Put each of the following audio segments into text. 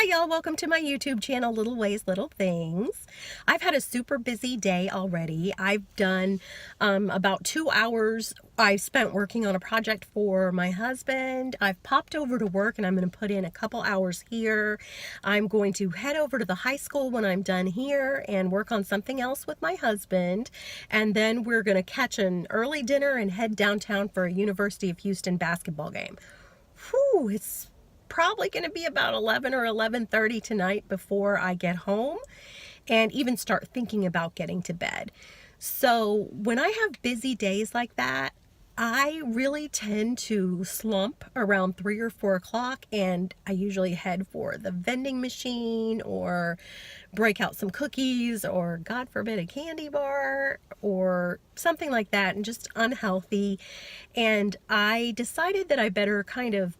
Hi y'all, welcome to my YouTube channel, Little Ways, Little Things. I've had a super busy day already. I've done about 2 hours I spent working on a project for my husband. I've popped over to work and I'm going to put in a couple hours here. I'm going to head over to the high school when I'm done here and work on something else with my husband. And then we're going to catch an early dinner and head downtown for a University of Houston basketball game. Whew, it's probably going to be about 11 or 11:30 tonight before I get home and even start thinking about getting to bed. So when I have busy days like that, I really tend to slump around 3 or 4 o'clock, and I usually head for the vending machine or break out some cookies or, God forbid, a candy bar or something like that, and just unhealthy. And I decided that I better kind of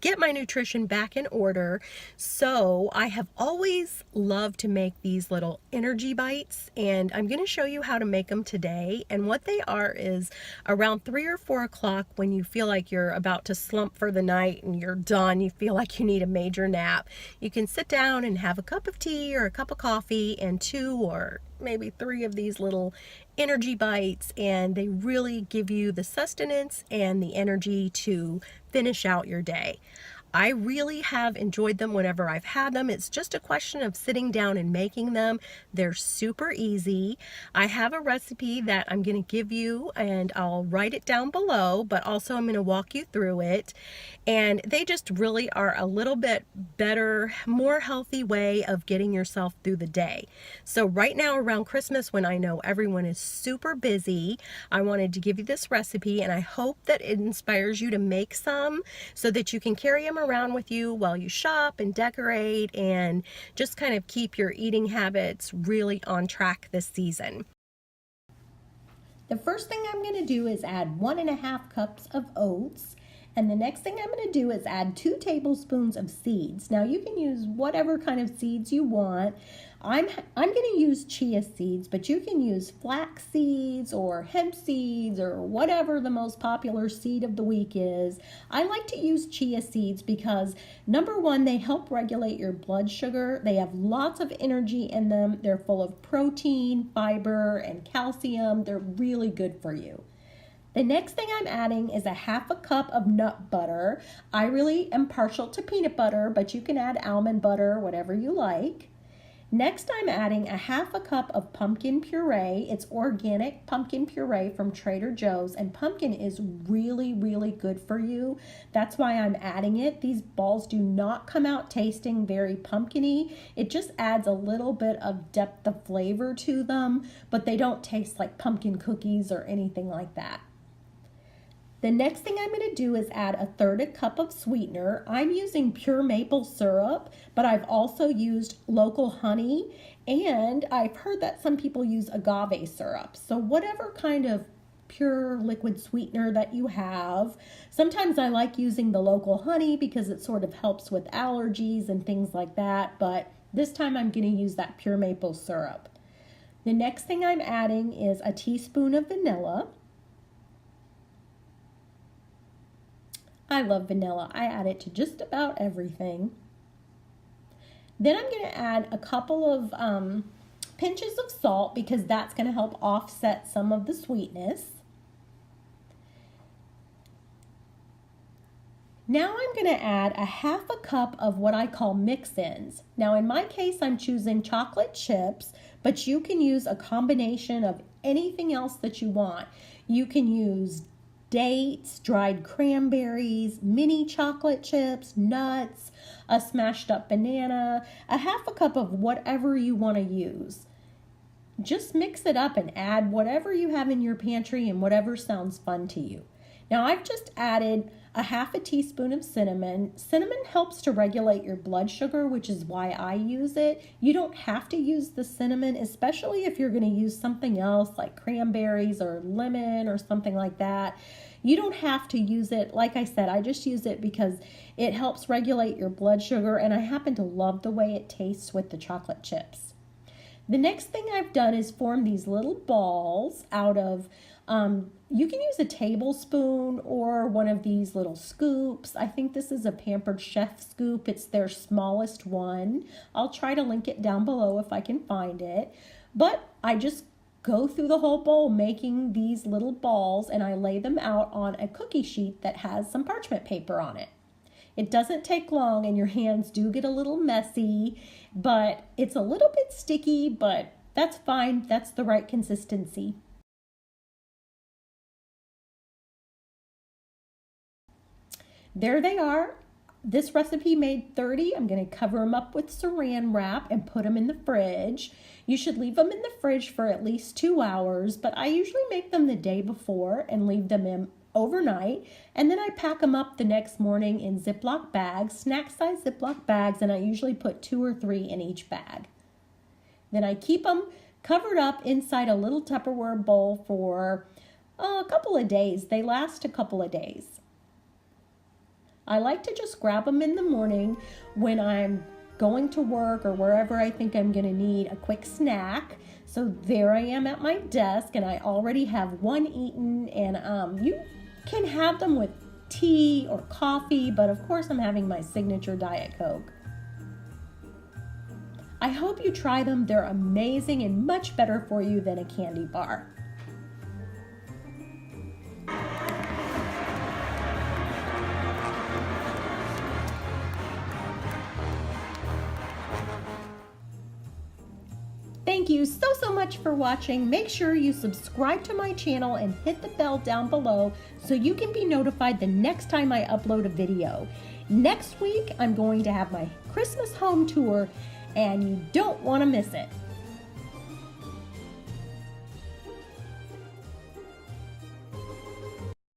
get my nutrition back in order. So I have always loved to make these little energy bites, and I'm going to show you how to make them today. And what they are is around 3 or 4 o'clock, when you feel like you're about to slump for the night and you're done, you feel like you need a major nap, you can sit down and have a cup of tea or a cup of coffee and 2 or maybe 3 of these little energy bites, and they really give you the sustenance and the energy to finish out your day. I really have enjoyed them whenever I've had them. It's just a question of sitting down and making them. They're super easy. I have a recipe that I'm going to give you, and I'll write it down below, but also I'm going to walk you through it. And they just really are a little bit better, more healthy way of getting yourself through the day. So right now around Christmas, when I know everyone is super busy, I wanted to give you this recipe, and I hope that it inspires you to make some so that you can carry them around with you while you shop and decorate and just kind of keep your eating habits really on track this season. The first thing I'm going to do is add 1.5 cups of oats. And the next thing I'm going to do is add 2 tablespoons of seeds. Now you can use whatever kind of seeds you want. I'm going to use chia seeds, but you can use flax seeds or hemp seeds or whatever the most popular seed of the week is. I like to use chia seeds because, number one, they help regulate your blood sugar. They have lots of energy in them. They're full of protein, fiber, and calcium. They're really good for you. The next thing I'm adding is 1/2 cup of nut butter. I really am partial to peanut butter, but you can add almond butter, whatever you like. Next, I'm adding 1/2 cup of pumpkin puree. It's organic pumpkin puree from Trader Joe's, and pumpkin is really, really good for you. That's why I'm adding it. These balls do not come out tasting very pumpkin-y. It just adds a little bit of depth of flavor to them, but they don't taste like pumpkin cookies or anything like that. The next thing I'm going to do is add 1/3 cup of sweetener. I'm using pure maple syrup, but I've also used local honey, and I've heard that some people use agave syrup. So whatever kind of pure liquid sweetener that you have. Sometimes I like using the local honey because it sort of helps with allergies and things like that, but this time I'm going to use that pure maple syrup. The next thing I'm adding is a teaspoon of vanilla. I love vanilla. I add it to just about everything. Then I'm going to add a couple of pinches of salt because that's going to help offset some of the sweetness. Now I'm going to add 1/2 cup of what I call mix-ins. Now in my case, I'm choosing chocolate chips, but you can use a combination of anything else that you want. You can use dates, dried cranberries, mini chocolate chips, nuts, a smashed up banana, 1/2 cup of whatever you want to use. Just mix it up and add whatever you have in your pantry and whatever sounds fun to you. Now I've just added 1/2 teaspoon of cinnamon. Cinnamon helps to regulate your blood sugar, which is why I use it. You don't have to use the cinnamon, especially if you're going to use something else like cranberries or lemon or something like that. You don't have to use it. Like I said, I just use it because it helps regulate your blood sugar, and I happen to love the way it tastes with the chocolate chips. The next thing I've done is form these little balls out of You can use a tablespoon or one of these little scoops. I think this is a Pampered Chef scoop. It's their smallest one. I'll try to link it down below if I can find it. But I just go through the whole bowl making these little balls, and I lay them out on a cookie sheet that has some parchment paper on it. It doesn't take long, and your hands do get a little messy, but it's a little bit sticky, but that's fine. That's the right consistency. There they are. This recipe made 30. I'm going to cover them up with saran wrap and put them in the fridge. You should leave them in the fridge for at least 2 hours, but I usually make them the day before and leave them in overnight, and then I pack them up the next morning in Ziploc bags, snack size Ziploc bags, and I usually put 2 or 3 in each bag. Then I keep them covered up inside a little Tupperware bowl for a couple of days. They last a couple of days. I like to just grab them in the morning when I'm going to work or wherever I think I'm going to need a quick snack. So there I am at my desk, and I already have one eaten, and you can have them with tea or coffee, but of course I'm having my signature Diet Coke. I hope you try them. They're amazing and much better for you than a candy bar. Thank you so much for watching. Make sure you subscribe to my channel and hit the bell down below so you can be notified the next time I upload a video. Next week, I'm going to have my Christmas home tour, and you don't want to miss it.